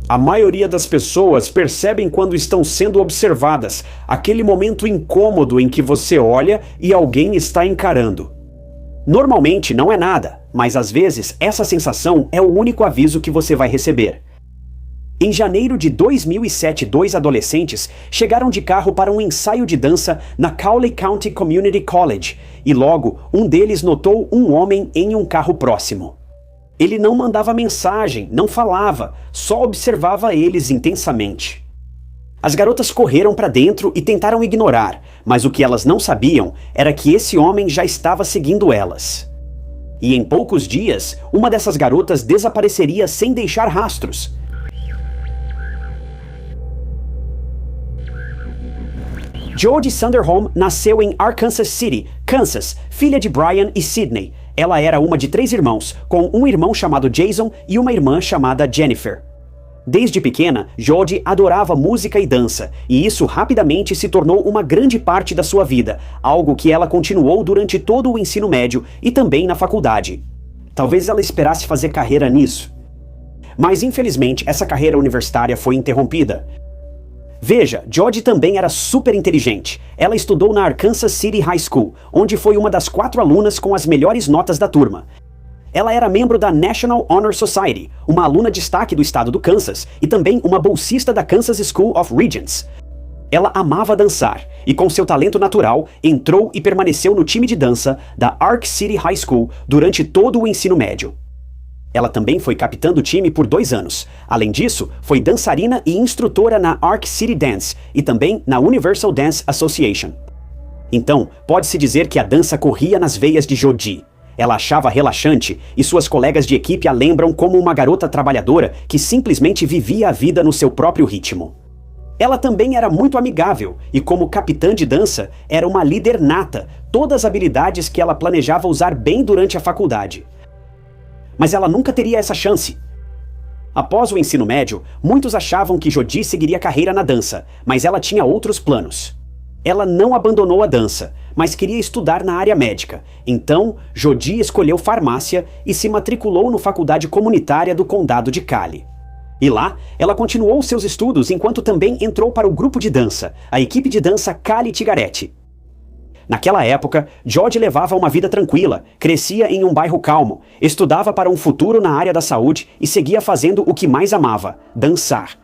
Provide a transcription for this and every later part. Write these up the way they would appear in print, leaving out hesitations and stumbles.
A maioria das pessoas percebem quando estão sendo observadas, aquele momento incômodo em que você olha e alguém está encarando. Normalmente não é nada, mas às vezes essa sensação é o único aviso que você vai receber. Em janeiro de 2007, dois adolescentes chegaram de carro para um ensaio de dança na Cowley County Community College e logo um deles notou um homem em um carro próximo. Ele não mandava mensagem, não falava, só observava eles intensamente. As garotas correram para dentro e tentaram ignorar, mas o que elas não sabiam era que esse homem já estava seguindo elas. E em poucos dias, uma dessas garotas desapareceria sem deixar rastros. Jodie Sunderholm nasceu em Arkansas City, Kansas, filha de Brian e Sydney. Ela era uma de 3 irmãos, com um irmão chamado Jason e uma irmã chamada Jennifer. Desde pequena, Jodie adorava música e dança, e isso rapidamente se tornou uma grande parte da sua vida, algo que ela continuou durante todo o ensino médio e também na faculdade. Talvez ela esperasse fazer carreira nisso. Mas infelizmente, essa carreira universitária foi interrompida. Veja, Jodie também era super inteligente. Ela estudou na Arkansas City High School, onde foi uma das 4 alunas com as melhores notas da turma. Ela era membro da National Honor Society, uma aluna destaque do estado do Kansas, e também uma bolsista da Kansas School of Regents. Ela amava dançar, e com seu talento natural, entrou e permaneceu no time de dança da Ark City High School durante todo o ensino médio. Ela também foi capitã do time por 2 anos. Além disso, foi dançarina e instrutora na Ark City Dance e também na Universal Dance Association. Então, pode-se dizer que a dança corria nas veias de Jodie. Ela achava relaxante e suas colegas de equipe a lembram como uma garota trabalhadora que simplesmente vivia a vida no seu próprio ritmo. Ela também era muito amigável e, como capitã de dança, era uma líder nata, todas as habilidades que ela planejava usar bem durante a faculdade. Mas ela nunca teria essa chance. Após o ensino médio, muitos achavam que Jodie seguiria carreira na dança, mas ela tinha outros planos. Ela não abandonou a dança, mas queria estudar na área médica. Então, Jodie escolheu farmácia e se matriculou na faculdade comunitária do condado de Cali. E lá, ela continuou seus estudos enquanto também entrou para o grupo de dança, a equipe de dança Cali Tigarete. Naquela época, Jodie levava uma vida tranquila, crescia em um bairro calmo, estudava para um futuro na área da saúde e seguia fazendo o que mais amava, dançar.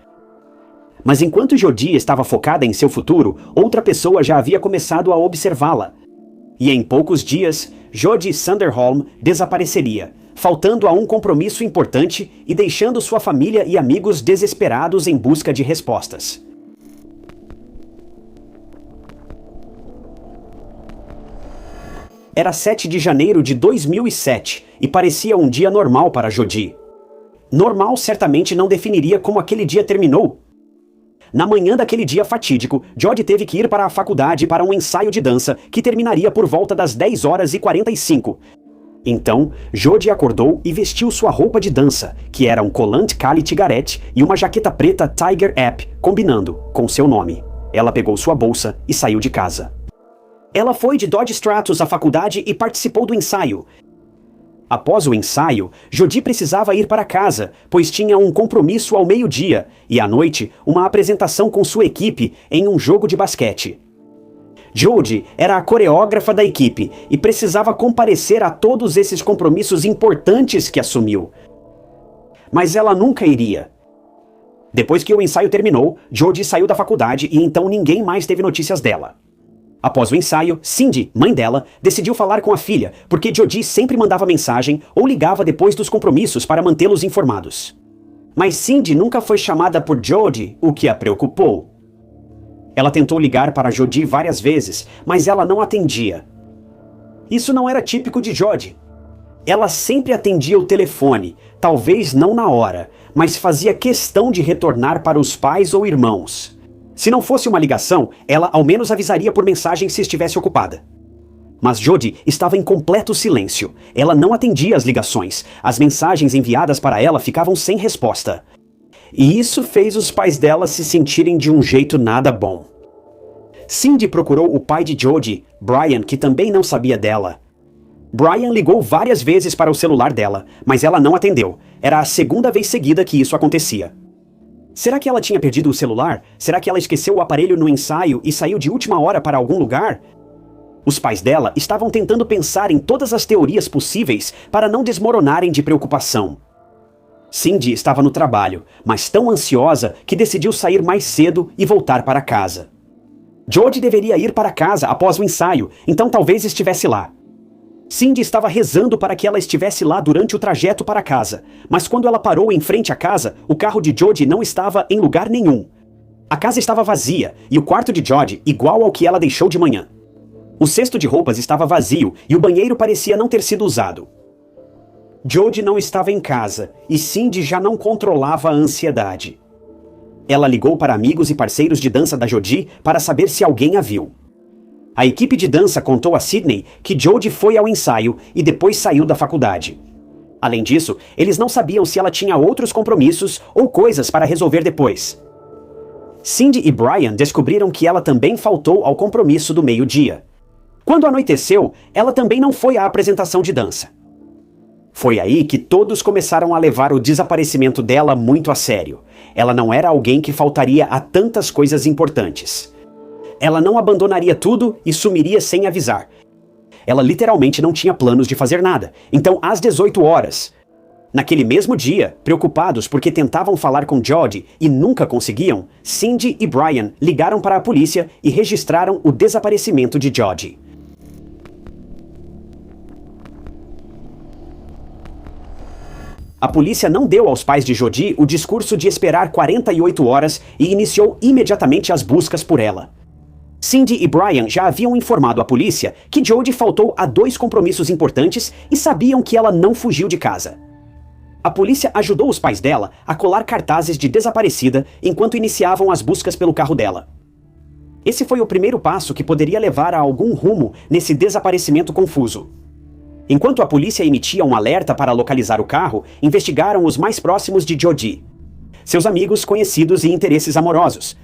Mas enquanto Jodie estava focada em seu futuro, outra pessoa já havia começado a observá-la. E em poucos dias, Jodie Sunderholm desapareceria, faltando a um compromisso importante e deixando sua família e amigos desesperados em busca de respostas. Era 7 de janeiro de 2007 e parecia um dia normal para Jodie. Normal certamente não definiria como aquele dia terminou. Na manhã daquele dia fatídico, Jodie teve que ir para a faculdade para um ensaio de dança que terminaria por volta das 10h45. Então, Jodie acordou e vestiu sua roupa de dança, que era um colante Cali Tigarete e uma jaqueta preta Tiger App, combinando com seu nome. Ela pegou sua bolsa e saiu de casa. Ela foi de Dodge Stratus à faculdade e participou do ensaio. Após o ensaio, Jodie precisava ir para casa, pois tinha um compromisso ao meio-dia e à noite uma apresentação com sua equipe em um jogo de basquete. Jodie era a coreógrafa da equipe e precisava comparecer a todos esses compromissos importantes que assumiu. Mas ela nunca iria. Depois que o ensaio terminou, Jodie saiu da faculdade e então ninguém mais teve notícias dela. Após o ensaio, Cindy, mãe dela, decidiu falar com a filha, porque Jodie sempre mandava mensagem ou ligava depois dos compromissos para mantê-los informados. Mas Cindy nunca foi chamada por Jodie, o que a preocupou. Ela tentou ligar para Jodie várias vezes, mas ela não atendia. Isso não era típico de Jodie. Ela sempre atendia o telefone, talvez não na hora, mas fazia questão de retornar para os pais ou irmãos. Se não fosse uma ligação, ela ao menos avisaria por mensagem se estivesse ocupada. Mas Jodie estava em completo silêncio. Ela não atendia as ligações. As mensagens enviadas para ela ficavam sem resposta. E isso fez os pais dela se sentirem de um jeito nada bom. Cindy procurou o pai de Jodie, Brian, que também não sabia dela. Brian ligou várias vezes para o celular dela, mas ela não atendeu. Era a segunda vez seguida que isso acontecia. Será que ela tinha perdido o celular? Será que ela esqueceu o aparelho no ensaio e saiu de última hora para algum lugar? Os pais dela estavam tentando pensar em todas as teorias possíveis para não desmoronarem de preocupação. Cindy estava no trabalho, mas tão ansiosa que decidiu sair mais cedo e voltar para casa. Jody deveria ir para casa após o ensaio, então talvez estivesse lá. Cindy estava rezando para que ela estivesse lá durante o trajeto para casa, mas quando ela parou em frente à casa, o carro de Jody não estava em lugar nenhum. A casa estava vazia e o quarto de Jody igual ao que ela deixou de manhã. O cesto de roupas estava vazio e o banheiro parecia não ter sido usado. Jody não estava em casa e Cindy já não controlava a ansiedade. Ela ligou para amigos e parceiros de dança da Jody para saber se alguém a viu. A equipe de dança contou a Sydney que Jody foi ao ensaio e depois saiu da faculdade. Além disso, eles não sabiam se ela tinha outros compromissos ou coisas para resolver depois. Cindy e Brian descobriram que ela também faltou ao compromisso do meio-dia. Quando anoiteceu, ela também não foi à apresentação de dança. Foi aí que todos começaram a levar o desaparecimento dela muito a sério. Ela não era alguém que faltaria a tantas coisas importantes. Ela não abandonaria tudo e sumiria sem avisar. Ela literalmente não tinha planos de fazer nada. Então, às 18 horas, naquele mesmo dia, preocupados porque tentavam falar com Jody e nunca conseguiam, Cindy e Brian ligaram para a polícia e registraram o desaparecimento de Jody. A polícia não deu aos pais de Jody o discurso de esperar 48 horas e iniciou imediatamente as buscas por ela. Cindy e Brian já haviam informado a polícia que Jody faltou a 2 compromissos importantes e sabiam que ela não fugiu de casa. A polícia ajudou os pais dela a colar cartazes de desaparecida enquanto iniciavam as buscas pelo carro dela. Esse foi o primeiro passo que poderia levar a algum rumo nesse desaparecimento confuso. Enquanto a polícia emitia um alerta para localizar o carro, investigaram os mais próximos de Jody, seus amigos, conhecidos e interesses amorosos.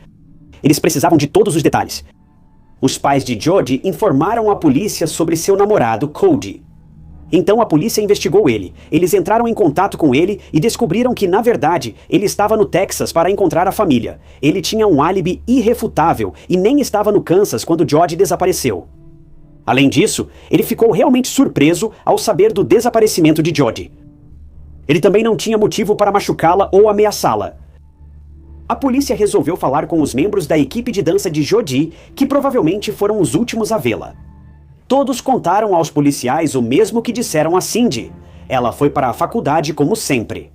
Eles precisavam de todos os detalhes. Os pais de Jody informaram a polícia sobre seu namorado, Cody. Então a polícia investigou ele. Eles entraram em contato com ele e descobriram que, na verdade, ele estava no Texas para encontrar a família. Ele tinha um álibi irrefutável e nem estava no Kansas quando Jody desapareceu. Além disso, ele ficou realmente surpreso ao saber do desaparecimento de Jody. Ele também não tinha motivo para machucá-la ou ameaçá-la. A polícia resolveu falar com os membros da equipe de dança de Jody, que provavelmente foram os últimos a vê-la. Todos contaram aos policiais o mesmo que disseram a Cindy. Ela foi para a faculdade como sempre.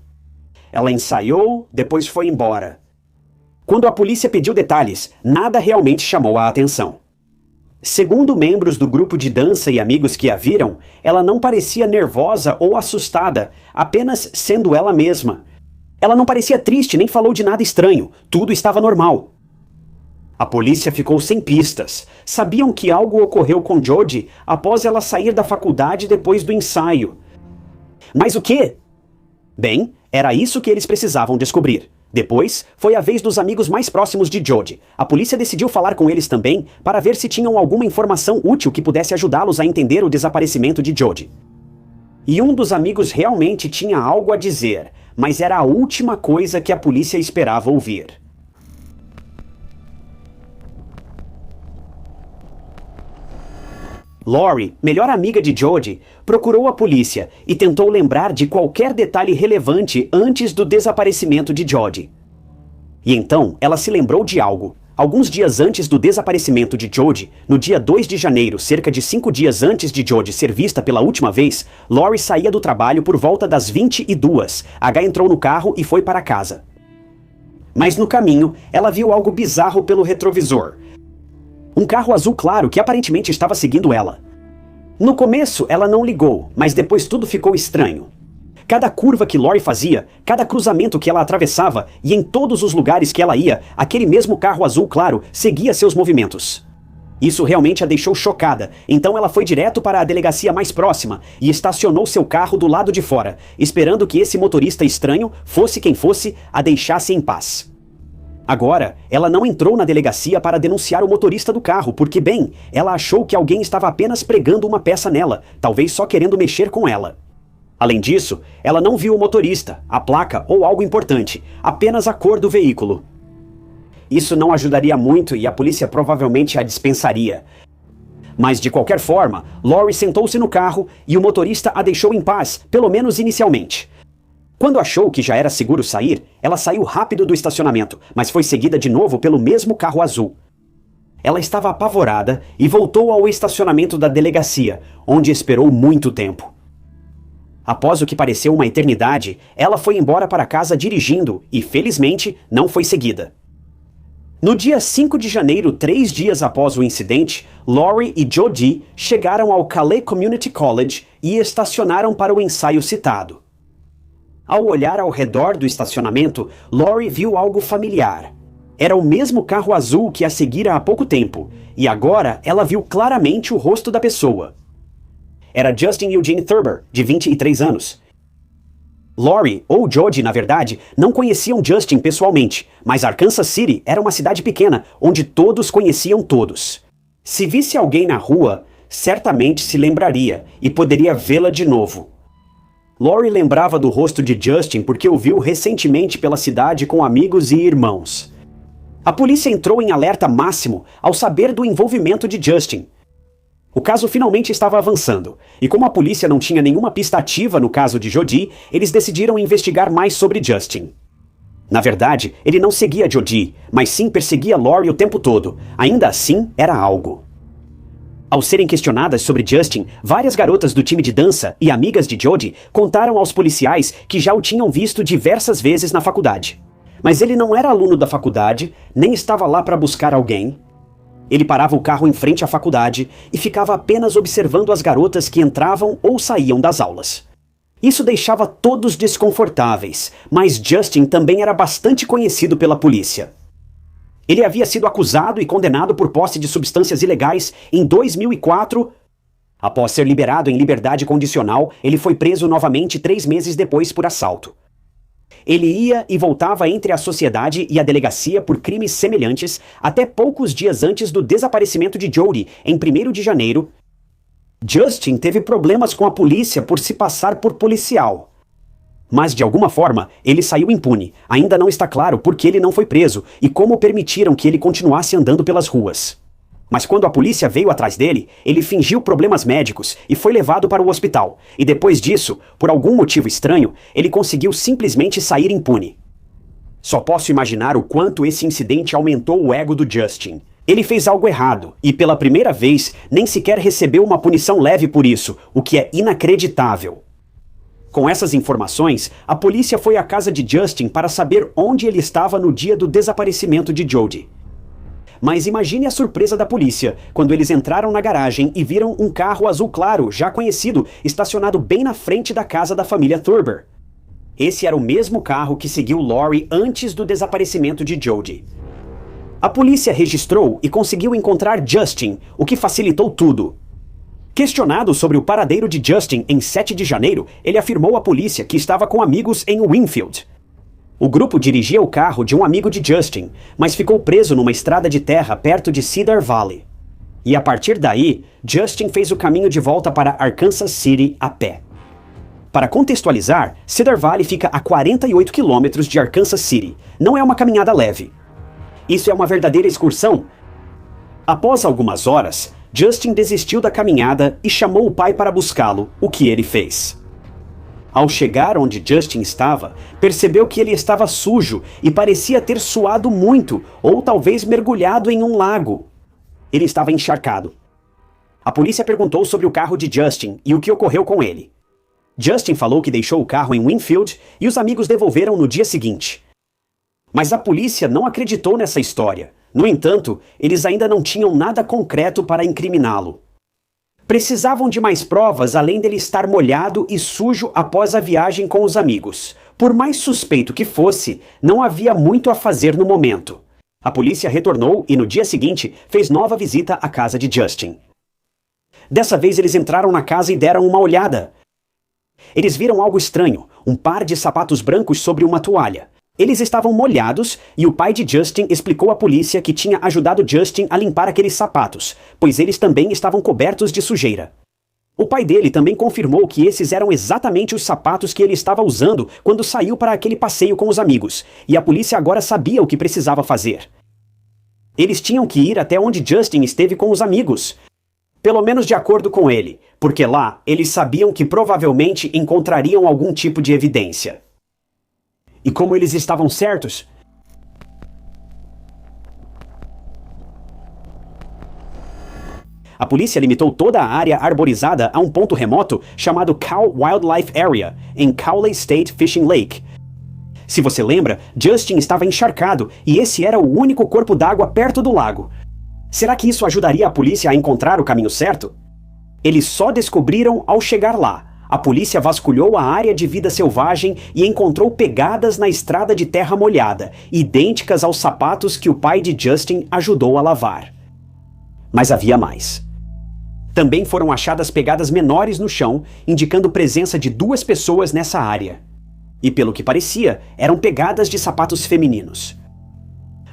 Ela ensaiou, depois foi embora. Quando a polícia pediu detalhes, nada realmente chamou a atenção. Segundo membros do grupo de dança e amigos que a viram, ela não parecia nervosa ou assustada, apenas sendo ela mesma. Ela não parecia triste nem falou de nada estranho, tudo estava normal. A polícia ficou sem pistas. Sabiam que algo ocorreu com Jody após ela sair da faculdade depois do ensaio. Mas o quê? Bem, era isso que eles precisavam descobrir. Depois, foi a vez dos amigos mais próximos de Jody. A polícia decidiu falar com eles também para ver se tinham alguma informação útil que pudesse ajudá-los a entender o desaparecimento de Jody. E um dos amigos realmente tinha algo a dizer, mas era a última coisa que a polícia esperava ouvir. Lori, melhor amiga de Jody, procurou a polícia e tentou lembrar de qualquer detalhe relevante antes do desaparecimento de Jody. E então, ela se lembrou de algo. Alguns dias antes do desaparecimento de Jody, no dia 2 de janeiro, cerca de 5 dias antes de Jody ser vista pela última vez, Lori saía do trabalho por volta das 22h. H entrou no carro e foi para casa. Mas no caminho, ela viu algo bizarro pelo retrovisor. Um carro azul claro que aparentemente estava seguindo ela. No começo, ela não ligou, mas depois tudo ficou estranho. Cada curva que Lori fazia, cada cruzamento que ela atravessava e em todos os lugares que ela ia, aquele mesmo carro azul claro seguia seus movimentos. Isso realmente a deixou chocada, então ela foi direto para a delegacia mais próxima e estacionou seu carro do lado de fora, esperando que esse motorista estranho, fosse quem fosse, a deixasse em paz. Agora, ela não entrou na delegacia para denunciar o motorista do carro, porque, bem, ela achou que alguém estava apenas pregando uma peça nela, talvez só querendo mexer com ela. Além disso, ela não viu o motorista, a placa ou algo importante, apenas a cor do veículo. Isso não ajudaria muito e a polícia provavelmente a dispensaria. Mas de qualquer forma, Lori sentou-se no carro e o motorista a deixou em paz, pelo menos inicialmente. Quando achou que já era seguro sair, ela saiu rápido do estacionamento, mas foi seguida de novo pelo mesmo carro azul. Ela estava apavorada e voltou ao estacionamento da delegacia, onde esperou muito tempo. Após o que pareceu uma eternidade, ela foi embora para casa dirigindo e, felizmente, não foi seguida. No dia 5 de janeiro, 3 dias após o incidente, Lori e Jodi chegaram ao Calais Community College e estacionaram para o ensaio citado. Ao olhar ao redor do estacionamento, Lori viu algo familiar. Era o mesmo carro azul que a seguira há pouco tempo, e agora ela viu claramente o rosto da pessoa. Era Justin Eugene Thurber, de 23 anos. Lori, ou Jodi na verdade, não conheciam Justin pessoalmente, mas Arkansas City era uma cidade pequena, onde todos conheciam todos. Se visse alguém na rua, certamente se lembraria e poderia vê-la de novo. Lori lembrava do rosto de Justin porque o viu recentemente pela cidade com amigos e irmãos. A polícia entrou em alerta máximo ao saber do envolvimento de Justin. O caso finalmente estava avançando, e como a polícia não tinha nenhuma pista ativa no caso de Jodi, eles decidiram investigar mais sobre Justin. Na verdade, ele não seguia Jodi, mas sim perseguia Lori o tempo todo. Ainda assim, era algo. Ao serem questionadas sobre Justin, várias garotas do time de dança e amigas de Jodi contaram aos policiais que já o tinham visto diversas vezes na faculdade. Mas ele não era aluno da faculdade, nem estava lá para buscar alguém. Ele parava o carro em frente à faculdade e ficava apenas observando as garotas que entravam ou saíam das aulas. Isso deixava todos desconfortáveis, mas Justin também era bastante conhecido pela polícia. Ele havia sido acusado e condenado por posse de substâncias ilegais em 2004. Após ser liberado em liberdade condicional, ele foi preso novamente 3 meses depois por assalto. Ele ia e voltava entre a sociedade e a delegacia por crimes semelhantes até poucos dias antes do desaparecimento de Jodi, em 1º de janeiro. Justin teve problemas com a polícia por se passar por policial. Mas de alguma forma, ele saiu impune. Ainda não está claro por que ele não foi preso e como permitiram que ele continuasse andando pelas ruas. Mas quando a polícia veio atrás dele, ele fingiu problemas médicos e foi levado para o hospital. E depois disso, por algum motivo estranho, ele conseguiu simplesmente sair impune. Só posso imaginar o quanto esse incidente aumentou o ego do Justin. Ele fez algo errado e, pela primeira vez, nem sequer recebeu uma punição leve por isso, o que é inacreditável. Com essas informações, a polícia foi à casa de Justin para saber onde ele estava no dia do desaparecimento de Jodi. Mas imagine a surpresa da polícia quando eles entraram na garagem e viram um carro azul claro, já conhecido, estacionado bem na frente da casa da família Thurber. Esse era o mesmo carro que seguiu Lori antes do desaparecimento de Jodi. A polícia registrou e conseguiu encontrar Justin, o que facilitou tudo. Questionado sobre o paradeiro de Justin em 7 de janeiro, ele afirmou à polícia que estava com amigos em Winfield. O grupo dirigia o carro de um amigo de Justin, mas ficou preso numa estrada de terra perto de Cedar Valley. E a partir daí, Justin fez o caminho de volta para Arkansas City a pé. Para contextualizar, Cedar Valley fica a 48 quilômetros de Arkansas City. Não é uma caminhada leve. Isso é uma verdadeira excursão. Após algumas horas, Justin desistiu da caminhada e chamou o pai para buscá-lo, o que ele fez. Ao chegar onde Justin estava, percebeu que ele estava sujo e parecia ter suado muito, ou talvez mergulhado em um lago. Ele estava encharcado. A polícia perguntou sobre o carro de Justin e o que ocorreu com ele. Justin falou que deixou o carro em Winfield e os amigos devolveram no dia seguinte. Mas a polícia não acreditou nessa história. No entanto, eles ainda não tinham nada concreto para incriminá-lo. Precisavam de mais provas além dele estar molhado e sujo após a viagem com os amigos. Por mais suspeito que fosse, não havia muito a fazer no momento. A polícia retornou e no dia seguinte fez nova visita à casa de Justin. Dessa vez eles entraram na casa e deram uma olhada. Eles viram algo estranho, um par de sapatos brancos sobre uma toalha. Eles estavam molhados e o pai de Justin explicou à polícia que tinha ajudado Justin a limpar aqueles sapatos, pois eles também estavam cobertos de sujeira. O pai dele também confirmou que esses eram exatamente os sapatos que ele estava usando quando saiu para aquele passeio com os amigos, e a polícia agora sabia o que precisava fazer. Eles tinham que ir até onde Justin esteve com os amigos. Pelo menos de acordo com ele, porque lá eles sabiam que provavelmente encontrariam algum tipo de evidência. E como eles estavam certos, a polícia limitou toda a área arborizada a um ponto remoto chamado Cow Wildlife Area, em Cowley State Fishing Lake. Se você lembra, Justin estava encharcado e esse era o único corpo d'água perto do lago. Será que isso ajudaria a polícia a encontrar o caminho certo? Eles só descobriram ao chegar lá. A polícia vasculhou a área de vida selvagem e encontrou pegadas na estrada de terra molhada, idênticas aos sapatos que o pai de Justin ajudou a lavar. Mas havia mais. Também foram achadas pegadas menores no chão, indicando presença de 2 pessoas nessa área. E pelo que parecia, eram pegadas de sapatos femininos.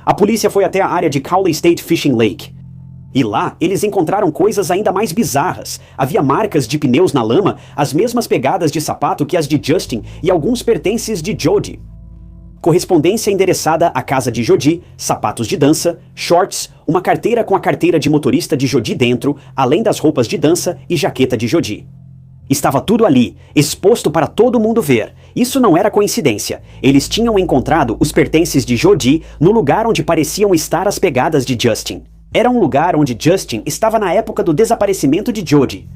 A polícia foi até a área de Cowley State Fishing Lake. E lá, eles encontraram coisas ainda mais bizarras. Havia marcas de pneus na lama, as mesmas pegadas de sapato que as de Justin e alguns pertences de Jody. Correspondência endereçada à casa de Jody, sapatos de dança, shorts, uma carteira com a carteira de motorista de Jody dentro, além das roupas de dança e jaqueta de Jody. Estava tudo ali, exposto para todo mundo ver. Isso não era coincidência. Eles tinham encontrado os pertences de Jody no lugar onde pareciam estar as pegadas de Justin. Era um lugar onde Justin estava na época do desaparecimento de Jody.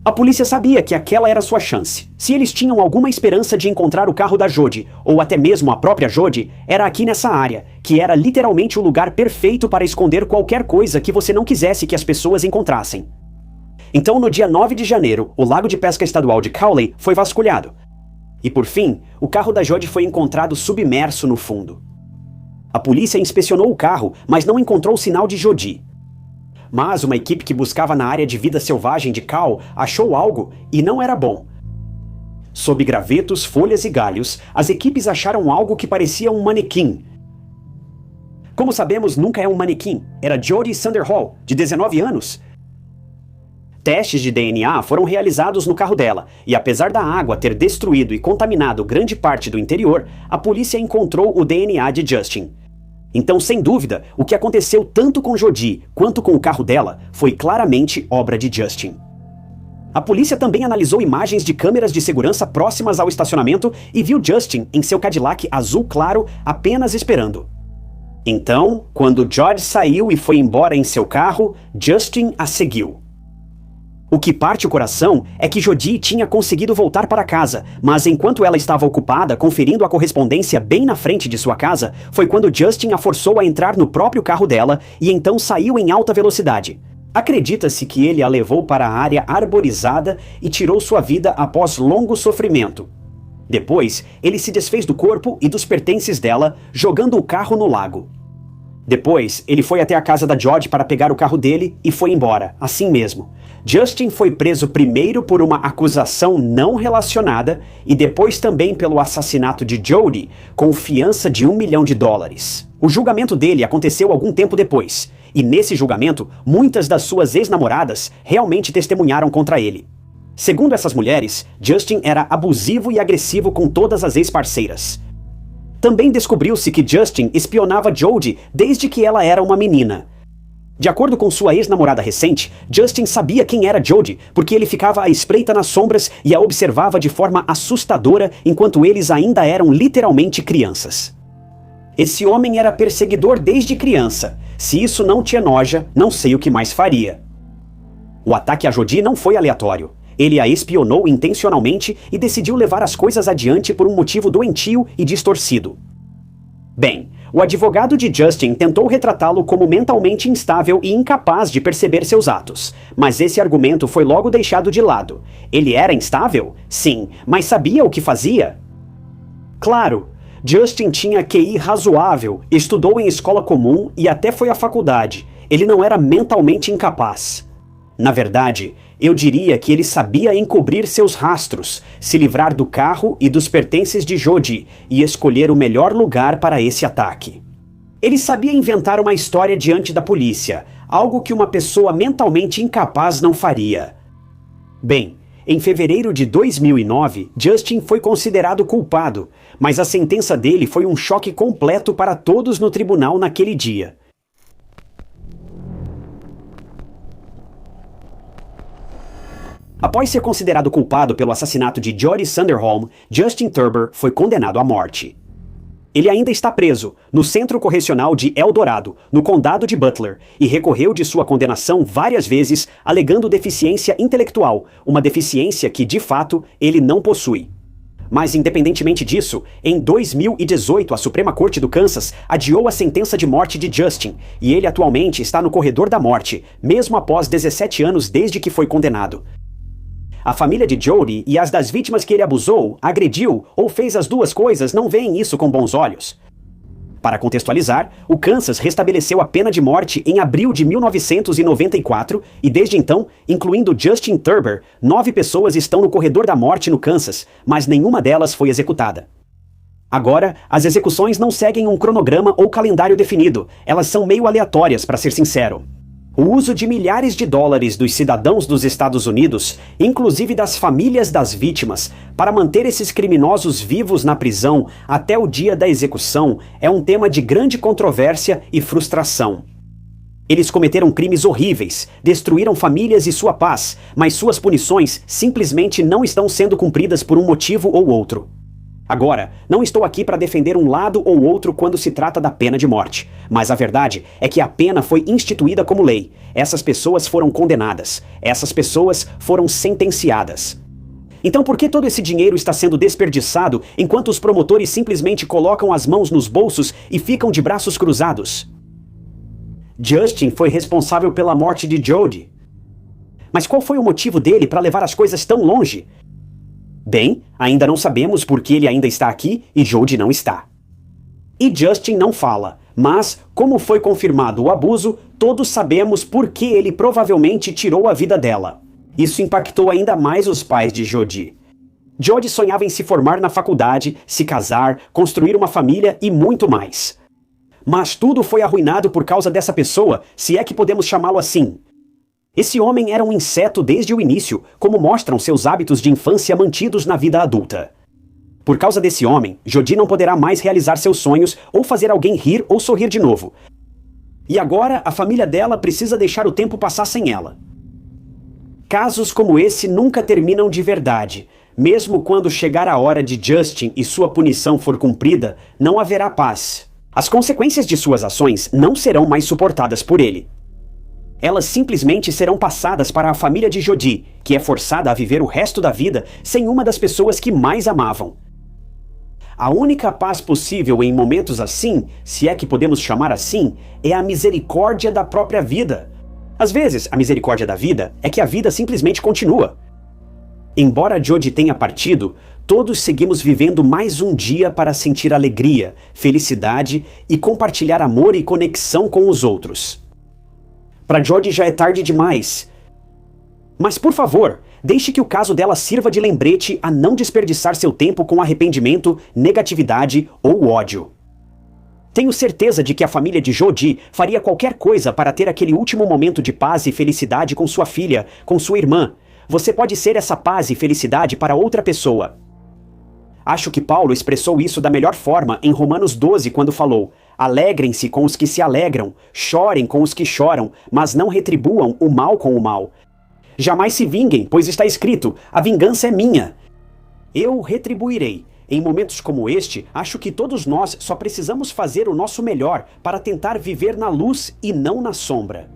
A polícia sabia que aquela era sua chance. Se eles tinham alguma esperança de encontrar o carro da Jody, ou até mesmo a própria Jody, era aqui nessa área, que era literalmente o lugar perfeito para esconder qualquer coisa que você não quisesse que as pessoas encontrassem. Então, no dia 9 de janeiro, o lago de pesca estadual de Cowley foi vasculhado. E por fim, o carro da Jody foi encontrado submerso no fundo. A polícia inspecionou o carro, mas não encontrou sinal de Jody. Mas uma equipe que buscava na área de vida selvagem de Cow achou algo e não era bom. Sob gravetos, folhas e galhos, as equipes acharam algo que parecia um manequim. Como sabemos, nunca é um manequim. Era Jody Sanderhall, de 19 anos. Testes de DNA foram realizados no carro dela, e apesar da água ter destruído e contaminado grande parte do interior, a polícia encontrou o DNA de Justin. Então, sem dúvida, o que aconteceu tanto com Jody quanto com o carro dela foi claramente obra de Justin. A polícia também analisou imagens de câmeras de segurança próximas ao estacionamento e viu Justin em seu Cadillac azul claro apenas esperando. Então, quando George saiu e foi embora em seu carro, Justin a seguiu. O que parte o coração é que Jody tinha conseguido voltar para casa, mas enquanto ela estava ocupada conferindo a correspondência bem na frente de sua casa, foi quando Justin a forçou a entrar no próprio carro dela e então saiu em alta velocidade. Acredita-se que ele a levou para a área arborizada e tirou sua vida após longo sofrimento. Depois, ele se desfez do corpo e dos pertences dela, jogando o carro no lago. Depois, ele foi até a casa da Jody para pegar o carro dele e foi embora, assim mesmo. Justin foi preso primeiro por uma acusação não relacionada e depois também pelo assassinato de Jody, com fiança de $1 milhão. O julgamento dele aconteceu algum tempo depois, e nesse julgamento, muitas das suas ex-namoradas realmente testemunharam contra ele. Segundo essas mulheres, Justin era abusivo e agressivo com todas as ex-parceiras. Também descobriu-se que Justin espionava Jody desde que ela era uma menina. De acordo com sua ex-namorada recente, Justin sabia quem era Jody, porque ele ficava à espreita nas sombras e a observava de forma assustadora enquanto eles ainda eram literalmente crianças. Esse homem era perseguidor desde criança. Se isso não te enoja, não sei o que mais faria. O ataque a Jody não foi aleatório. Ele a espionou intencionalmente e decidiu levar as coisas adiante por um motivo doentio e distorcido. Bem, o advogado de Justin tentou retratá-lo como mentalmente instável e incapaz de perceber seus atos, mas esse argumento foi logo deixado de lado. Ele era instável? Sim, mas sabia o que fazia? Claro, Justin tinha QI razoável, estudou em escola comum e até foi à faculdade. Ele não era mentalmente incapaz. Na verdade, eu diria que ele sabia encobrir seus rastros, se livrar do carro e dos pertences de Jody e escolher o melhor lugar para esse ataque. Ele sabia inventar uma história diante da polícia, algo que uma pessoa mentalmente incapaz não faria. Bem, em fevereiro de 2009, Justin foi considerado culpado, mas a sentença dele foi um choque completo para todos no tribunal naquele dia. Após ser considerado culpado pelo assassinato de Jodi Sanderholm, Justin Turber foi condenado à morte. Ele ainda está preso, no Centro Correcional de El Dorado, no condado de Butler, e recorreu de sua condenação várias vezes, alegando deficiência intelectual, uma deficiência que, de fato, ele não possui. Mas, independentemente disso, em 2018 a Suprema Corte do Kansas adiou a sentença de morte de Justin, e ele atualmente está no corredor da morte, mesmo após 17 anos desde que foi condenado. A família de Jodi e as das vítimas que ele abusou, agrediu ou fez as duas coisas não veem isso com bons olhos. Para contextualizar, o Kansas restabeleceu a pena de morte em abril de 1994 e desde então, incluindo Justin Turber, 9 pessoas estão no corredor da morte no Kansas, mas nenhuma delas foi executada. Agora, as execuções não seguem um cronograma ou calendário definido, elas são meio aleatórias, para ser sincero. O uso de milhares de dólares dos cidadãos dos Estados Unidos, inclusive das famílias das vítimas, para manter esses criminosos vivos na prisão até o dia da execução é um tema de grande controvérsia e frustração. Eles cometeram crimes horríveis, destruíram famílias e sua paz, mas suas punições simplesmente não estão sendo cumpridas por um motivo ou outro. Agora, não estou aqui para defender um lado ou outro quando se trata da pena de morte, mas a verdade é que a pena foi instituída como lei. Essas pessoas foram condenadas, essas pessoas foram sentenciadas. Então por que todo esse dinheiro está sendo desperdiçado enquanto os promotores simplesmente colocam as mãos nos bolsos e ficam de braços cruzados? Justin foi responsável pela morte de Jodi. Mas qual foi o motivo dele para levar as coisas tão longe? Bem, ainda não sabemos por que ele ainda está aqui e Jodi não está. E Justin não fala, mas, como foi confirmado o abuso, todos sabemos por que ele provavelmente tirou a vida dela. Isso impactou ainda mais os pais de Jodi. Jodi sonhava em se formar na faculdade, se casar, construir uma família e muito mais. Mas tudo foi arruinado por causa dessa pessoa, se é que podemos chamá-lo assim. Esse homem era um inseto desde o início, como mostram seus hábitos de infância mantidos na vida adulta. Por causa desse homem, Jodi não poderá mais realizar seus sonhos ou fazer alguém rir ou sorrir de novo. E agora a família dela precisa deixar o tempo passar sem ela. Casos como esse nunca terminam de verdade. Mesmo quando chegar a hora de Justin e sua punição for cumprida, não haverá paz. As consequências de suas ações não serão mais suportadas por ele. Elas simplesmente serão passadas para a família de Jodi, que é forçada a viver o resto da vida sem uma das pessoas que mais amavam. A única paz possível em momentos assim, se é que podemos chamar assim, é a misericórdia da própria vida. Às vezes, a misericórdia da vida é que a vida simplesmente continua. Embora Jodi tenha partido, todos seguimos vivendo mais um dia para sentir alegria, felicidade e compartilhar amor e conexão com os outros. Para Jodi já é tarde demais. Mas por favor, deixe que o caso dela sirva de lembrete a não desperdiçar seu tempo com arrependimento, negatividade ou ódio. Tenho certeza de que a família de Jodi faria qualquer coisa para ter aquele último momento de paz e felicidade com sua filha, com sua irmã. Você pode ser essa paz e felicidade para outra pessoa. Acho que Paulo expressou isso da melhor forma em Romanos 12 quando falou: alegrem-se com os que se alegram, chorem com os que choram, mas não retribuam o mal com o mal. Jamais se vinguem, pois está escrito: a vingança é minha. Eu retribuirei. Em momentos como este, acho que todos nós só precisamos fazer o nosso melhor para tentar viver na luz e não na sombra.